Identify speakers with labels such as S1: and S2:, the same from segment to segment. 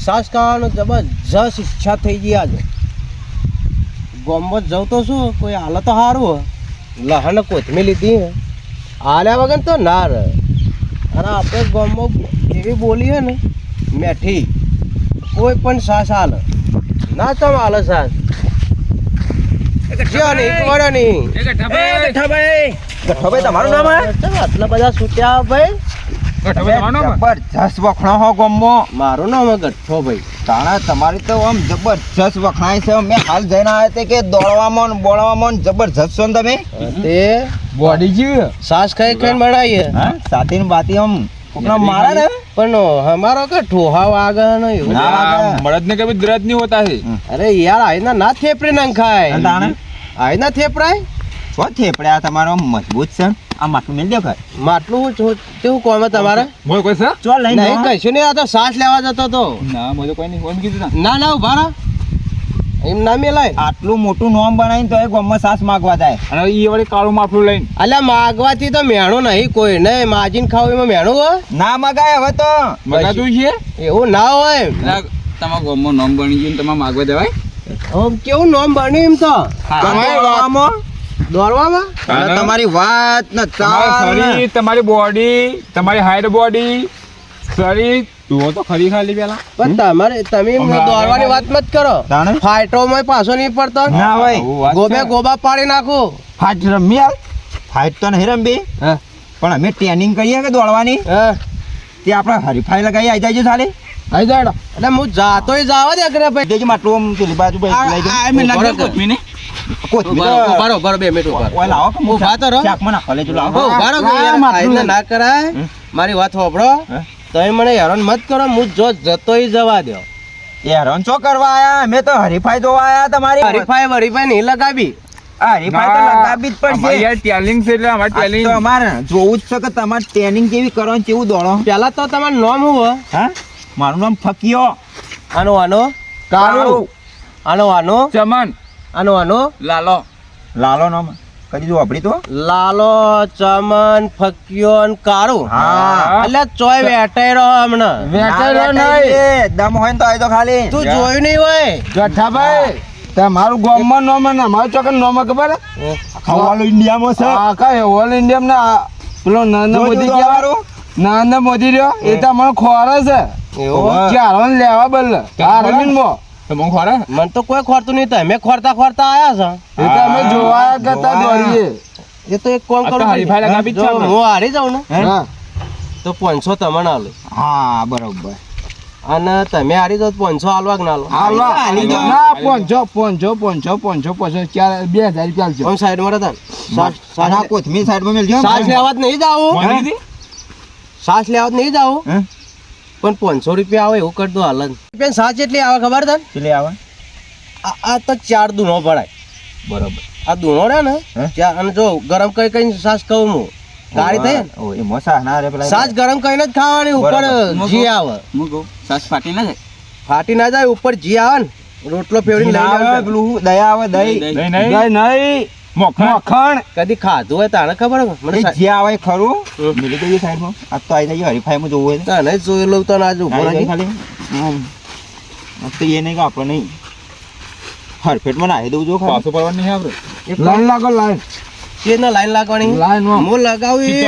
S1: સાસ ખાવાનું જબરજસ્ત ઈચ્છા થઈ ગઈ આજે. ગોમમાં જવું તો શું કોઈ હાલ તો સારું લહણ કોથમી લીધી હાલ્યા વગર તો ના રહે. અને આપણે ગોમમાં એવી બોલી હે ને મેઠી કોઈ પણ સાસ હાલે ના તમે હાલે સાસ
S2: તમારું નામ
S1: આટલા બધા છૂટ્યા ભાઈ.
S2: જબરજસ્ત વખણા હો ગોમમાં.
S1: મારું નામ ગઠ્ઠો ભાઈ.
S2: તાણા તમારી તો આમ જબરજસ્ત વખણાય છે. મેં હાલ જઈને આવ્યા તે કે દોડવામાં ને બોળવામાં ને જબરજસ્ત છો ને તમે.
S1: તે
S2: બોડી જેવી
S1: સાસ ખાઈ ખાઈને બનાવીએ.
S2: હા સાથી ને બાતી આમ કોકના મારે ને
S1: પણ હમારો કે ઠોહા વાગે ને એવું
S3: मर्द ने कभी दर्द नहीं होता है.
S1: અરે યાર આઈના ના થેપડી ના ખાય.
S2: તાણે
S1: આઈના થેપડાય
S2: શું થેપડ્યા તમારો મજબૂત છે. આ માટલું મેલ દો ખાય
S1: માટલું કેવું કોમ તમારે
S3: बोल कोई सा
S2: ચો લઈને
S1: નહીં કશું નહીં. આ તો સાસ લેવા જતો તો.
S3: ना मुझे कोई नहीं फोन की थी ना.
S1: ના ના ઉભા રહો. એમ ના મેલાય.
S2: આટલું મોટું નોમ બનાવીને તો એ ગામમાં સાસ માગવા જાય.
S3: અને ઈ વાળી કાળું માફલું લઈને
S1: અલ્યા માગવાથી તો મેણું નહીં કોઈ ને માજીને ખાવ એમાં મેણું હોય
S2: ના મગાય હવે તો
S3: મગાતું છે.
S1: એવું ના હોય.
S3: તમારા ગામમાં નામ બની ગયું તમારે માગવા દેવાય.
S1: હવે કેવું નામ બન્યું એમ તો
S2: દોડવામાં
S1: દોડવામાં
S2: અને તમારી વાત ને
S3: તમારું
S2: ચાલ ને.
S3: શરીર તમારી બોડી તમારી હાઈટ બોડી શરીર તું તો ખરી ખાલી પેલા
S1: પણ તમારે તમે એમ દોડવાની વાત મત કરો.
S2: તાણે
S1: ફાઈટોમાં પાછો નહીં પડતો.
S2: ના હોય
S1: ગોબે ગોબા પાડી નાખો.
S2: ફાઈટ રમી આલ. ફાઈટ તો નહીં રમવી
S1: હા
S2: પણ અમે ટ્રેનિંગ કરીએ કે દોડવાની
S1: હા
S2: તે આપણે હરીફાઈ લગાવી આવી જાય સાલી.
S1: આઈ જાડો એટલે હું જાતોય જાવા દે અગરે ભાઈ.
S2: દેજો માટલું આમ પેલી બાજુ લઈ જાઓ. કોથમીર તો
S1: બરો બરો 2 મિનિટ ઉભા
S2: ઓય લાવો કે
S1: ઉભા તો રહો.
S2: શાકમાં નાખો લેજો લાવો.
S1: ઉભા રહો કે યાર આઈને ના કરાય. મારી વાત સાંભળો. તમે મને હેરાન મત કરો. હું જો જતોય જવા દો.
S2: હેરાન શું કરવા આયા? અમે તો હરીફાઈ જોવા આયા તમારી.
S1: હરીફાઈ નહીં લગાવી.
S2: આ હરીફાઈ તો લગાવી જ પડશે.
S3: યાર ટેલિંગ છે એટલે અમારે
S2: આ
S3: ટેલિંગ
S2: તો અમારે જોવું જ છે કે તમારે ટ્રેનિંગ કેવી કરો ને કેવું દોડો.
S1: પેલા તો તમારું નામ શું હોય?
S2: હા મારું નામ ફકીયો
S1: આનો આનો
S2: કાળુ
S1: આનો આનો
S3: ચમન
S1: આનો આનો
S3: લાલો
S2: લાલો નામ કદી જો આપડી તો
S1: લાલો ચમન ફક્યો ને કાળું.
S2: હા
S1: એટલે ચોય વેટાઈ રહ્યો હમણાં.
S3: વેટાયો નહીં.
S2: દમ હોય ને તો આય તો ખાલી
S1: તું જોયું નહીં હોય.
S3: ગઠાભાઈ તમારું ગામમાં નામ ને અમારું ચોકન નામ ખબર
S2: ખવાલો ઇન્ડિયામાં છે.
S3: આખા ઓલ ઇન્ડિયા ના પેલો નરેન્દ્ર મોદી
S2: કેવારું
S3: નરેન્દ્ર મોદી રહ્યો એ તો મને ખોરે છે
S1: એવું?
S3: ચાલો લેવા બદલે આ રમીનમાં મને ખોરે
S1: મને તો કોઈ ખોરતું નહીં. તમે ખોરતા ખોરતા આયા છો.
S3: એ તો અમે જોવા કરતા દોડીએ.
S1: એ તો એક કામ
S3: આ તો
S1: કરું.
S3: હરીફાઈ લગાવી જ છે
S1: જો
S3: આપણે.
S1: હું હારી જાઉં ને
S3: હા
S1: તો 500 તમને આલો.
S2: હા બરોબર
S1: અને તમે હારી જાવ તો 500 આલવા કે ના આલો?
S3: હાલવા
S2: હાલી જાઓ.
S3: ના 500 ચાર 2000 રૂપિયા આલજો.
S1: આમ સાઈડમાં રહેતા ને.
S2: આ કોથમીર સાઈડમાં મેલજો.
S1: સાસ લેવા જ નહીં જાવું.
S3: મોદી દીધી?
S1: સાસ લેવા જ નહીં જાવું.
S2: હે?
S1: પણ 500 રૂપિયા આવે એવું કરતો હાલ જ. રૂપિયા સાસ એટલી આવે ખબર તને?
S2: કેટલી આવે
S1: આ તો 4 દૂનો પડાય.
S2: બરોબર
S1: આ દૂનો રહે ને
S2: હે?
S1: અને જો ગરમ કરી કઈ સાસ કહું હું ગાળી થઈ ને
S2: ઓ એ મોસા ના રે પેલા
S1: સાસ ગરમ કરીને જ ખાવાની. ઉપર
S2: બરાબર.
S1: ઘી આવે.
S3: સાસ ફાટી ના જાય
S1: ફાટી ના જાય. ઉપર ઘી આવે ને રોટલો ફેવડીને લઈ
S2: આવે
S1: લેવાનો.
S2: પેલું દયા આવે દહીં
S3: નહીં મખણ
S1: કદી ખાધું હોય તારે ખબર હોય? મને
S2: એ જે આવે એ ખરું મિલી ગઈ સાઈડમાં આ તો આવી જાય હરીફાઈમાં જોવું હોય
S1: તને જ જોયેલું તો ના જો
S2: તો આવી જાય ખાલી આ તો એ નહીં કે આપણે નહીં હરફેટમાં નાહી દઉં જો ખાલી
S3: પાછો પડવાનું નહીં આપણે
S1: લાઈન
S3: લાગો લાઈન
S1: ના લાઈન લાગવાની. હું લગાવી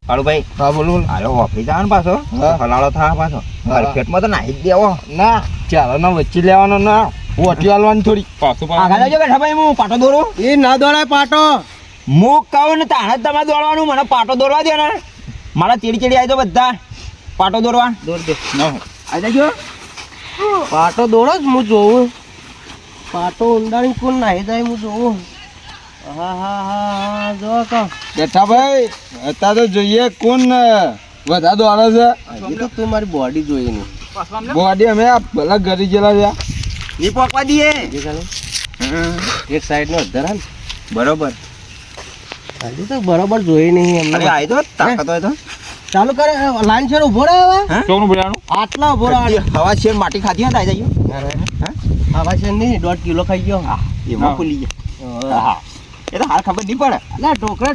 S2: કાળુભાઈ
S1: હા બોલું.
S2: હાલો વાપરી જવાનું પાછો હલાળો થા પાછો હરફેટમાં તો નાહી જ દેવો
S1: ના
S3: ચાલો ના વચ્ચે લેવાનો ના ઓટી હાલવાની થોડી પાછો
S2: આગળ આવજો બેઠા ભાઈ હું પાટો દોરું
S1: એ ના દોડાય પાટો.
S2: હું કહું ને તાણે જ તમારે દોડવાનું મને પાટો દોરવા દે ને મારા ચીડી આવી દો બધા પાટો દોરવા
S1: દોડ દે.
S2: આવી જજો
S1: પાટો દોડો જ હું જોઉં. પાટો ઊંડાણી કોણ નાહી જાય હું જોઉં. હા હા હા જો કો
S3: બેઠા ભાઈ અત્યારે તો જોઈએ કોણ વધારે દોડે છે
S1: હજી તો તું મારી બોડી જોઈ નહીં.
S3: બોડી અમે આ ભલા ઘરી ગયેલા છે
S2: ની પોકવા દઈએ
S1: એક સાઈડ નો અધર ને
S2: બરોબર
S1: હજી તો બરોબર જોઈ નહીં
S2: અરે
S1: એમને.
S2: આવી તો તાકાત હોય તો
S1: ચાલુ કરે લાઈન છે ઉભો રહે હવે.
S3: ચોકનું ભર્યાનું
S1: આટલા ઉભો રહે.
S2: હવા છે માટી ખાધી હતા આવી
S1: આવા છે નહીં 1.5 કિલો ખાઈ ગયો.
S2: એમાં ફૂલી ગયા હા એ તો હાલ ખબર નહીં પડે
S1: એટલે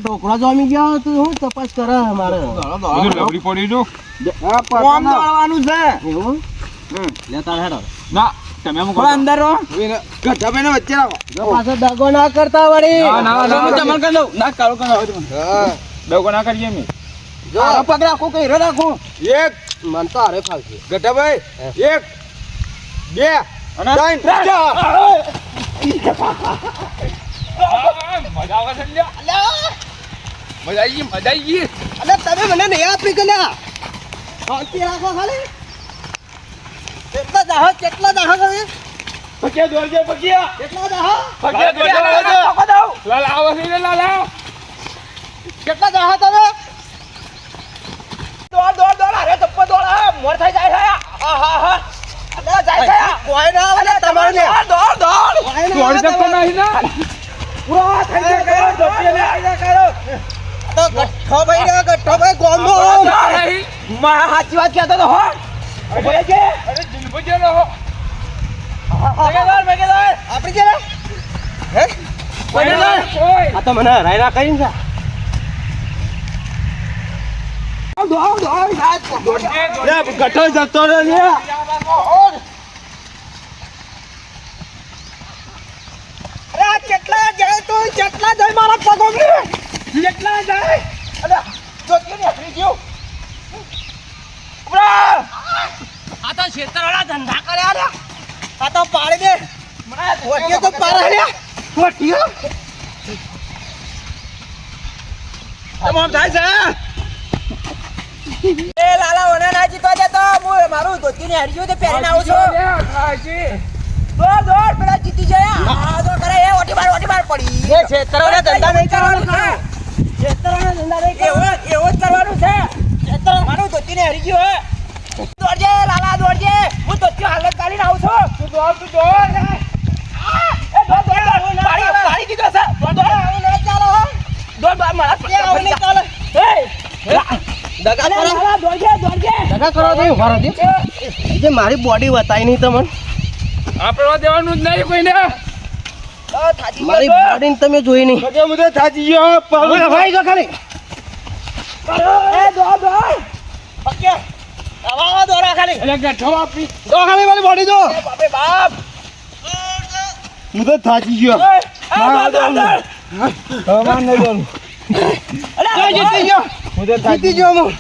S1: ઢોકળા જમી ગયો તું શું તપાસ કરે મારે
S3: બધું લબડી પડી જો
S2: કોમ દોડવાનું છે
S1: એવું લેતા હેડો
S3: ના તમે અમુક
S2: થોડા અંદર રહો ગઢાભાઈને વચ્ચે રાખો
S1: જો પાછો દગો ના કરતા વળી
S3: ના, ના, ના.
S2: હું તમને કરી દઉં ના કાળો કરી દઉં
S1: હા
S3: દગો ના કરીએ અમે
S1: જો
S2: આનો પગ રાખો કે હીરો રાખો
S4: એક
S1: મન તો હારે ફાવશે
S4: ગઢાભાઈ એક બે
S2: અને
S4: ત્રણ ચાર.
S3: મજા આવે છે લ્યા. મજા આવી ગઈ મજા આવી ગઈ
S1: અલે તમે મને નહીં આપી કે લ્યા શાંતિ રાખો ખાલી કેટલા દાહો તમે
S4: પગે દોડજે પગે
S1: કેટલા દાહો
S4: પગે દોડજે
S3: લાલ આવો છે લાલ આવો
S1: કેટલા દાહો તમે
S2: દોડ અરે ચપ્પો દોડ મોર થઈ જાય છે હા હા અલે જાય છે
S1: કોઈ ના આવે તમારે લે
S2: દોડ
S1: કોઈ ના આવે
S3: દોડ શકતો
S1: તમારે.
S3: નહીં ના
S2: પૂરો થઈ જાય કરો ધોપીએ લે
S1: તો ગઠ્ઠો ભાઈ ગોમો
S3: નહીં
S2: માં સાચી વાત કહેતો તો હો બોલે છે
S3: અરે જિંદગી રહો
S2: મેગેદાર
S1: આપણી જે હે
S3: કોઈ
S1: આ તો મને રાયરા કરીને છે
S2: દોડ
S4: ગઠો જતો રહે લે.
S2: અરે કેટલા જાય તું કેટલા જાય મારા પગોમની કેટલા જાય અરે જોતી ને હરી ગયો ઉભરા
S1: આ તો ક્ષેત્રવાળા ધંધા કર્યા રે આ તો પાડી દે ઓકે તો પારા રે
S2: ખોટીઓ તમામ થાય છે એ લાલા ઓને ના જીતો જતો હું મારું ધોતી ને હરી ગયો તે પહેરીને આવું છું દોડ પેલા જીતી જાય આ દોડ કરે એ ઓટી બાર પડી
S1: એ ક્ષેત્રવાળા ધંધા નહીં કરવાનું
S2: ક્ષેત્રનો ધંધા નહીં એવો જ કરવાનું છે ક્ષેત્ર મારું ધોતી ને હરી ગયો હે દોડજે લાલા દોડજે હું ધોતી હાલત કાઢીને આવું છું તું દોડ પાડી દીધો છે દોડ આવું ન ચાલો દોડ બાર મારા આવું નહીં ચાલે
S1: દગા કરો
S2: લાલા દોડજે
S1: દગા કરો તો ઉભા રહેજો જે મારી બોડી બતાવી નહીં તમને
S3: આપણે દેવાનું જ નહીં કોઈને
S1: મારી બોડીને તમે જોઈ નહીં
S4: પગે મુદે થાચી ગયો પગ
S1: ભાઈ જો ખાલી
S2: એ દોડ પક્કે આવા દોરા ખાલી
S3: એટલે ગઠ્ઠો આપી
S4: તો ખાલી મારી બોડી જો
S2: એ બાપે બાપ
S4: મુદે થાચી ગયો
S2: દોડ
S4: હવામાન નહીં બોલું
S2: અરે
S1: જીતી ગયો
S4: મુદે
S1: જીતી ગયો હું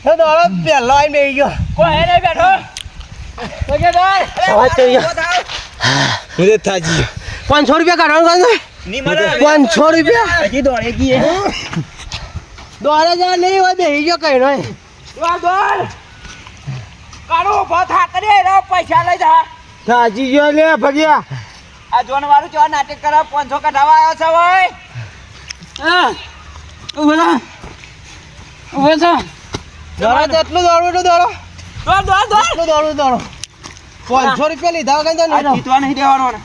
S1: એ દોડો પહેલો આવીને બેસી ગયો સવા થઈ ગયા.
S4: મુદે થાચી ગયો
S1: 500 રૂપિયા કાઢવાનું કાઢો 500 રૂપિયા
S2: હજી દોડે ગઈ
S1: દોડે જા નહીં હોય બેસી ગયો કઈ નહીં
S2: પૈસા લઈ જા
S4: થાચી ગયો લે ભગ્યા
S2: આ જોન વાળું ચો નાટક કરે 500 કઢાવા આવ્યો છે ભાઈ
S1: દોડો તો એટલું દોડવું તો દોડો
S2: દોડ
S1: એટલું દોડવું દોડો 500 રૂપિયા લીધા વગર તો
S2: આ
S1: નહીં
S2: જીતવા નહીં દેવાનો ને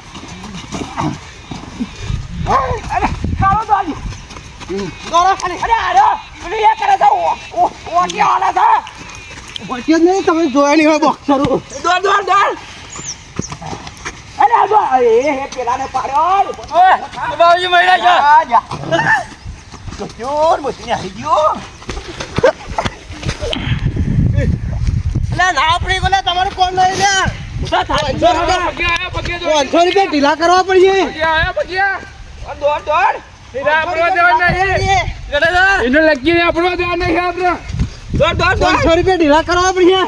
S2: અરે ચાલો દોડ
S1: દોડો ખાલી
S2: અરે અરે પેલું એ કરે છે ઓટી હાલે છે
S1: પછી જ નહીં તમે જોયા નહીં હોય બોક્સરો
S2: દોડ અરે આ દોડ એ પેલાને પાડ્યો બાબુજી મહિલા જા તો ચોર બસને આવી ગયો
S1: ના આપણી કોને તમારું કોણ નહીં લે
S2: ઉઠા થાય
S1: 500 રૂપિયા ઢીલા કરવા પડશે
S2: દોડ
S3: એને લગીને આપણો દેવા નહીં આપણે
S2: દોડ
S1: 500 રૂપિયા ઢીલા કરવા પડશે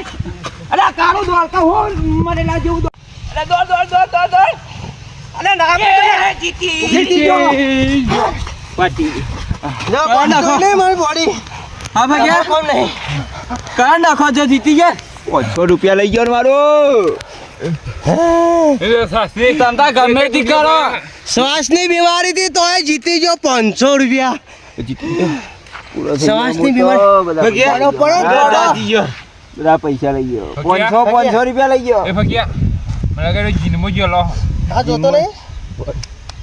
S2: અરે આ કાળો દોડતા હો મને ના જેવું અરે દોડ અરે ના જીતી પાટી
S1: ના કોણ નાખો નહીં મારી બોડી
S2: હા ભાઈ
S1: કોણ નહીં
S2: કાર નાખો જો જીતી ગયા 500 રૂપિયા લઈ ગયો મારો
S3: એટલે સાસરી
S2: ધંધા ગમે તે કરો
S1: શ્વાસની બીમારી હતી તોય જીતી ગયો 500 રૂપિયા શ્વાસની બીમારી
S2: બધા પૈસા લઈ ગયો
S3: ભગ્યા?
S2: 500 રૂપિયા લઈ ગયો
S3: એ ફક્યા મને કહે જીનમો ગયો લો
S1: આ જોતો નહીં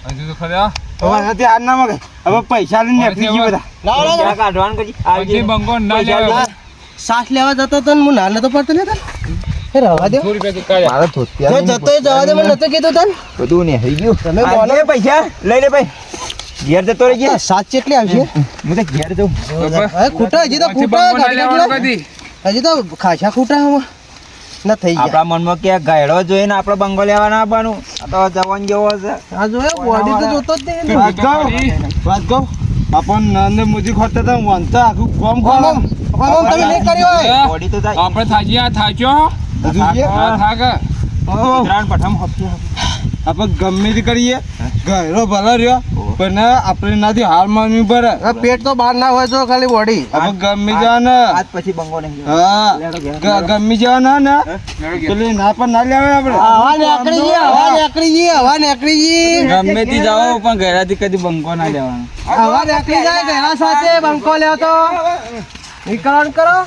S3: હજુ તો ખરા
S4: હવે ધ્યાન ના મગે હવે પૈસા લઈને નીકળી ગયો બધા
S1: લાવો લાવો
S2: કાઢવાનું કરી
S3: પછી બંગો ના લેવા
S1: શ્વાસ લેવા જતો તો ને હું ના નતો પડતો ને તને એ રવા દે
S3: 100 રૂપિયા કે કાઢ્યા
S4: મારા ધોતિયા
S1: જો જતો એ જવા દે મને નતો કીધું તને
S2: બધું ને થઈ ગયું
S1: તમે
S2: આ
S1: બોલો.
S2: લે પૈસા લઈ લે ભાઈ ઘેર જતો રહી ગયા
S1: સાત કેટલી આવશે
S2: હું તો ઘેર જઉં
S1: હવે ખૂટા હજી તો ખૂટા હજી તો ખાસા ખૂટા આમાં ના થઈ ગયા
S2: આપણા મનમાં કે ગાયડો જોઈને આપણે બંગો લેવા ના આવવાનું આ તો જવાન જેવો છે
S1: આ જોયો બોડી તો જોતો જ નહીં
S4: વાત કહું આપણ નંદ મુજી ખોરતા હતા વાંચતા આખું ગોમ ખોલો
S1: તમે નહીં કર્યો હોય
S2: બોડી તો જાય
S3: આપણે થાક્યા થાક્યો
S4: હજુ કે?
S3: હા, થાક
S2: ઉતરાણ પઠામ હપ્તી
S4: આપણે ગમે તે કરીએ ઘરો ભલો રહ્યો પણ આપણે એનાથી હાર માનવી પડે
S1: આ પેટ તો બહાર ના હોય તો ખાલી બોડી
S4: આપણે ગમે જવાને
S2: આજ પછી બંગો નહીં
S4: હા ગમે જવાના ને પેલી ના પણ ના લેવાય આપણે
S1: હવા નીકળી ગઈ હવા નીકળી ગઈ હવા નીકળી ગઈ
S4: ગમે તે જાઓ પણ ઘરેથી કદી બંકો ના લેવાનો
S1: હવા નીકળી જાય ઘણા સાથે બંકો લેવો તો નીકળવાનું કરો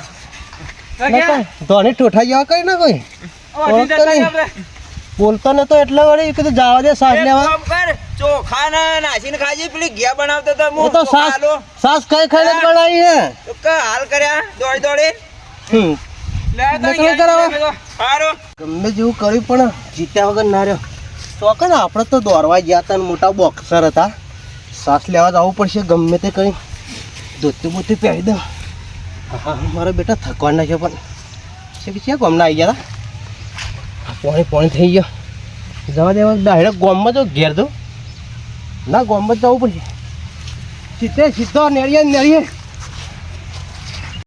S1: ધોની ઠોઠાઈ જવા કઈ ના કોઈ ઓળખતો નહીં. બોલતો ને તો એટલે વળી કીધું જવા દે સાસ લેવા
S2: ચોખા ના નાસીને ખાજી પેલી ઘેર બનાવતો તો
S1: એ તો સાસ સાસ ખાઈ ખાઈને જ બનાવી હે
S2: હાલ કર્યા દોડી દોડી
S1: હમ. નકલ કરાવો.
S2: હારું
S1: ગમે જેવું કર્યું પણ જીત્યા વગર ના રહ્યો તો કે ને આપણે તો દોરવા ગયા હતા ને મોટા બોક્સર હતા સાસ લેવા જવું પડશે ગમે તે કરી ધોતી બોતી પહેરી દઉં હા મારા બેટા થકવા નાખ્યો પણ છે ગમના આવી ગયા હતા પોણી પોણી થઈ ગયો જવા દેવા ડાયરેક્ટ ગોમમાં જો ઘેર દઉં ના ગોમમાં જ જવું પડશે સીધે સીધો નેળીએ નેળીએ